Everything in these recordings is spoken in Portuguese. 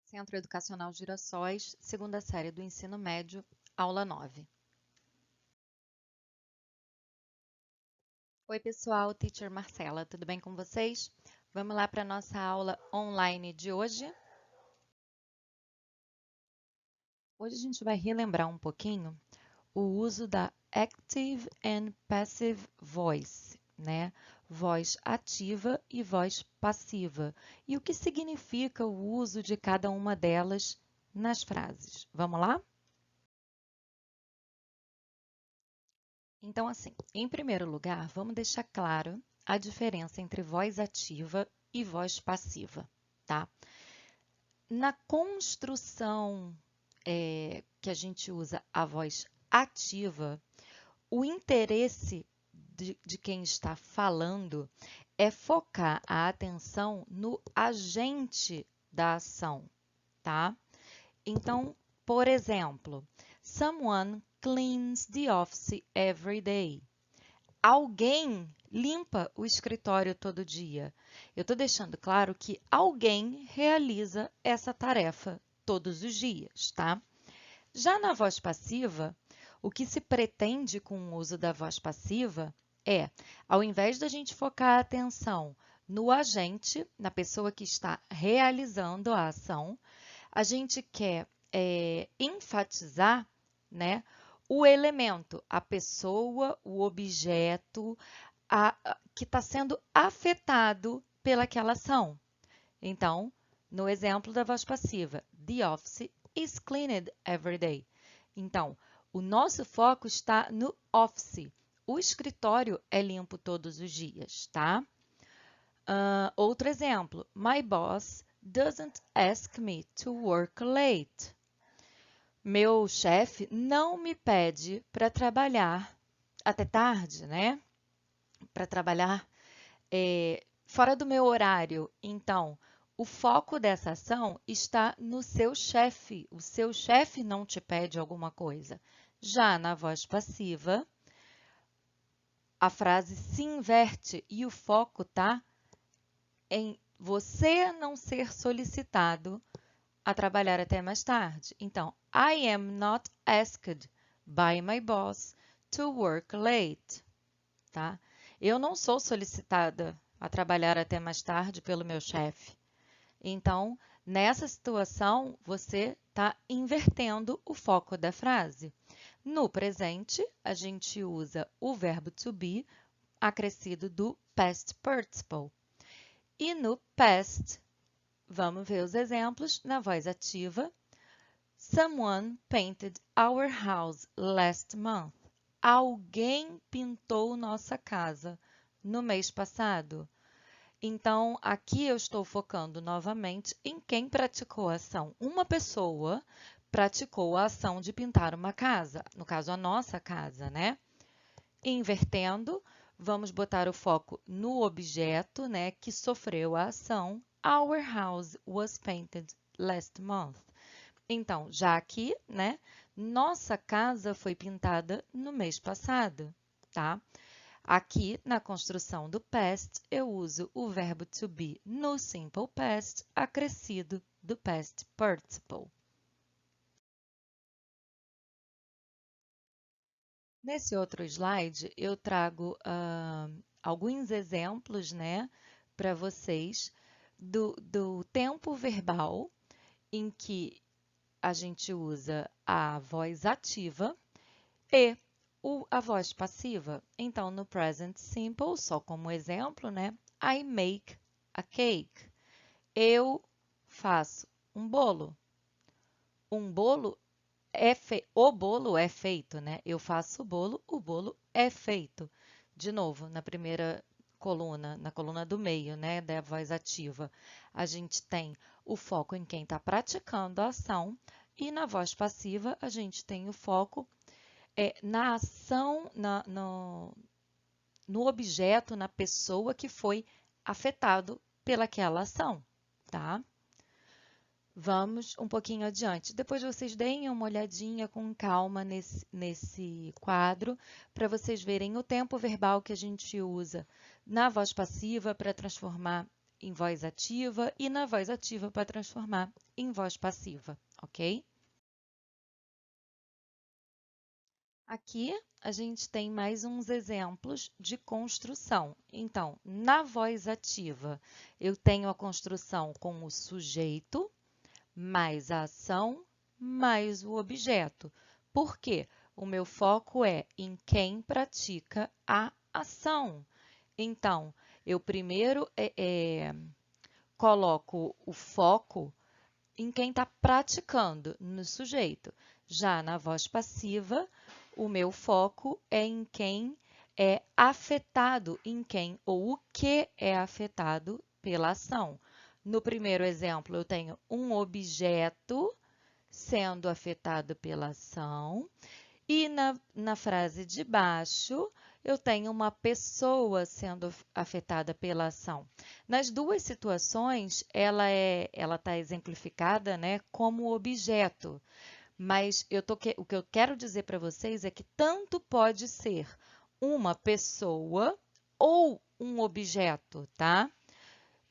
Centro Educacional Girassóis, segunda série do ensino médio, aula 9. Oi, pessoal, Teacher Marcela, tudo bem com vocês? Vamos lá para a nossa aula online de hoje. Hoje a gente vai relembrar um pouquinho o uso da Active and Passive Voice, né? Voz ativa e voz passiva. E o que significa o uso de cada uma delas nas frases. Vamos lá? Então, assim, em primeiro lugar, vamos deixar claro a diferença entre voz ativa e voz passiva, tá? Na construção que a gente usa a voz ativa, o interesse de quem está falando é focar a atenção no agente da ação, tá? Então, por exemplo, someone cleans the office every day. Alguém limpa o escritório todo dia. Eu estou deixando claro que alguém realiza essa tarefa todos os dias, tá? Já na voz passiva, o que se pretende com o uso da voz passiva é, ao invés da gente focar a atenção no agente, na pessoa que está realizando a ação, a gente quer enfatizar, né, o elemento, a pessoa, o objeto que está sendo afetado pelaquela ação. Então, no exemplo da voz passiva, the office is cleaned every day. Então, o nosso foco está no office. O escritório é limpo todos os dias, tá? Outro exemplo, my boss doesn't ask me to work late. Meu chefe não me pede para trabalhar até tarde, né? Para trabalhar fora do meu horário. Então, o foco dessa ação está no seu chefe. O seu chefe não te pede alguma coisa. Já na voz passiva, a frase se inverte e o foco está em você não ser solicitado a trabalhar até mais tarde. Então, I am not asked by my boss to work late, tá? Eu não sou solicitada a trabalhar até mais tarde pelo meu chefe. Então, nessa situação, você está invertendo o foco da frase. No presente, a gente usa o verbo to be acrescido do past participle. E no past, vamos ver os exemplos na voz ativa. Someone painted our house last month. Alguém pintou nossa casa no mês passado. Então, aqui eu estou focando novamente em quem praticou a ação. Uma pessoa praticou a ação de pintar uma casa, no caso, a nossa casa, né? Invertendo, vamos botar o foco no objeto, né, que sofreu a ação. Our house was painted last month. Então, já aqui, né, nossa casa foi pintada no mês passado, tá? Aqui, na construção do past, eu uso o verbo to be no simple past, acrescido do past participle. Nesse outro slide, eu trago alguns exemplos, né, para vocês do tempo verbal em que a gente usa a voz ativa e a voz passiva. Então, no present simple, só como exemplo, né? I make a cake. Eu faço um bolo. Um bolo o bolo é feito, né? Eu faço o bolo é feito. De novo, na primeira coluna, na coluna do meio, né, da voz ativa, a gente tem o foco em quem está praticando a ação e na voz passiva a gente tem o foco na ação, no objeto, na pessoa que foi afetado pelaquela ação, tá? Vamos um pouquinho adiante. Depois vocês deem uma olhadinha com calma nesse quadro, para vocês verem o tempo verbal que a gente usa na voz passiva para transformar em voz ativa e na voz ativa para transformar em voz passiva, ok? Aqui a gente tem mais uns exemplos de construção. Então, na voz ativa, eu tenho a construção com o sujeito, mais a ação, mais o objeto. Por quê? O meu foco é em quem pratica a ação. Então, eu primeiro coloco o foco em quem está praticando, no sujeito. Já na voz passiva, o meu foco é em quem é afetado, em quem ou o que é afetado pela ação. No primeiro exemplo, eu tenho um objeto sendo afetado pela ação. E na frase de baixo, eu tenho uma pessoa sendo afetada pela ação. Nas duas situações, ela está exemplificada, né, como objeto. Mas o que eu quero dizer para vocês é que tanto pode ser uma pessoa ou um objeto, tá?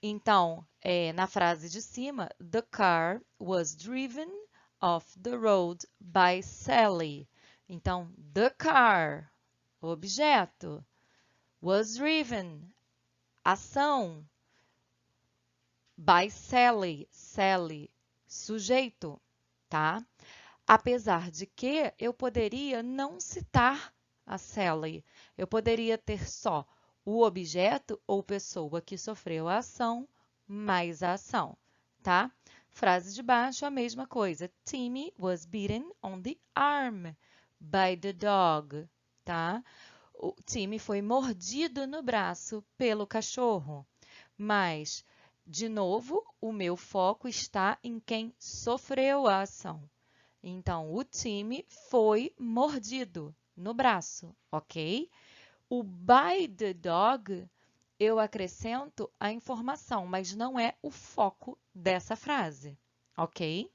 Então, na frase de cima, the car was driven off the road by Sally. Então, the car, objeto, was driven, ação, by Sally, Sally, sujeito, tá? Apesar de que eu poderia não citar a Sally, eu poderia ter só o objeto ou pessoa que sofreu a ação mais a ação, tá? Frase de baixo, a mesma coisa. Timmy was bitten on the arm by the dog, tá? O Timmy foi mordido no braço pelo cachorro. Mas, de novo, o meu foco está em quem sofreu a ação. Então, o time foi mordido no braço, ok? O by the dog, eu acrescento a informação, mas não é o foco dessa frase, ok?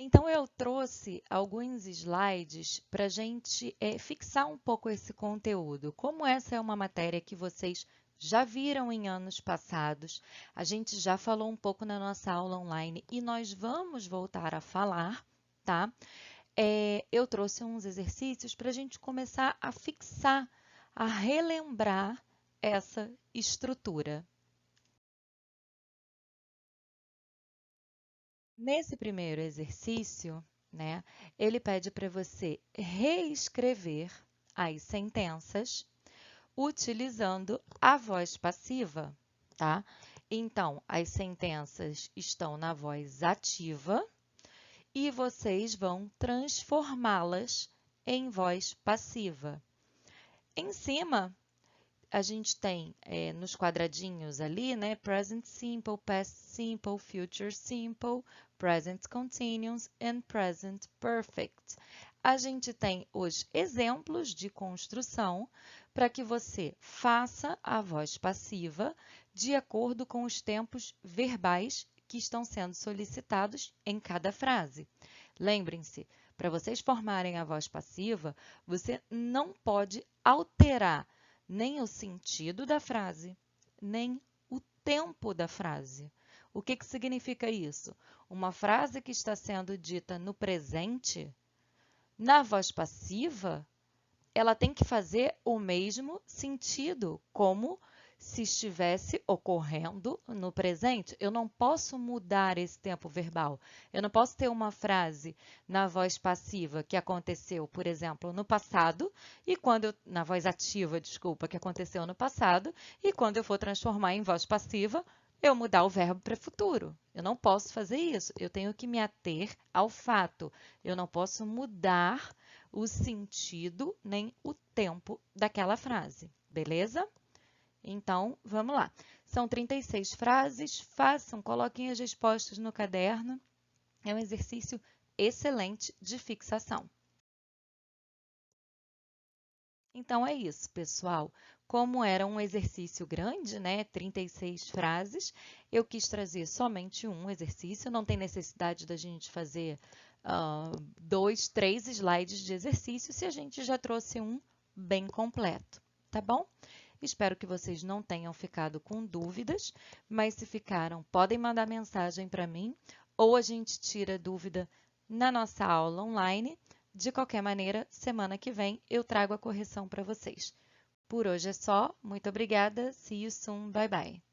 Então, eu trouxe alguns slides para a gente fixar um pouco esse conteúdo. Como essa é uma matéria que vocês já viram em anos passados, a gente já falou um pouco na nossa aula online e nós vamos voltar a falar, tá? Eu trouxe uns exercícios para a gente começar a fixar, a relembrar essa estrutura. Nesse primeiro exercício, né, ele pede para você reescrever as sentenças utilizando a voz passiva, tá? Então, as sentenças estão na voz ativa e vocês vão transformá-las em voz passiva. Em cima, a gente tem nos quadradinhos ali, né, present simple, past simple, future simple, present continuous and present perfect. A gente tem os exemplos de construção para que você faça a voz passiva de acordo com os tempos verbais que estão sendo solicitados em cada frase. Lembrem-se, para vocês formarem a voz passiva, você não pode alterar nem o sentido da frase, nem o tempo da frase. O que significa isso? Uma frase que está sendo dita no presente, na voz passiva, ela tem que fazer o mesmo sentido, como se estivesse ocorrendo no presente. Eu não posso mudar esse tempo verbal. Eu não posso ter uma frase na voz passiva que aconteceu, por exemplo, no passado, e na voz ativa, desculpa, que aconteceu no passado, e quando eu for transformar em voz passiva, eu mudar o verbo para futuro. Eu não posso fazer isso. Eu tenho que me ater ao fato. Eu não posso mudar o sentido nem o tempo daquela frase, beleza? Então, vamos lá. São 36 frases, coloquem as respostas no caderno. É um exercício excelente de fixação. Então, é isso, pessoal. Como era um exercício grande, né, 36 frases, eu quis trazer somente um exercício, não tem necessidade da gente fazer 2, 3 slides de exercício se a gente já trouxe um bem completo, tá bom? Espero que vocês não tenham ficado com dúvidas, mas se ficaram, podem mandar mensagem para mim ou a gente tira dúvida na nossa aula online. De qualquer maneira, semana que vem eu trago a correção para vocês. Por hoje é só. Muito obrigada. See you soon. Bye bye.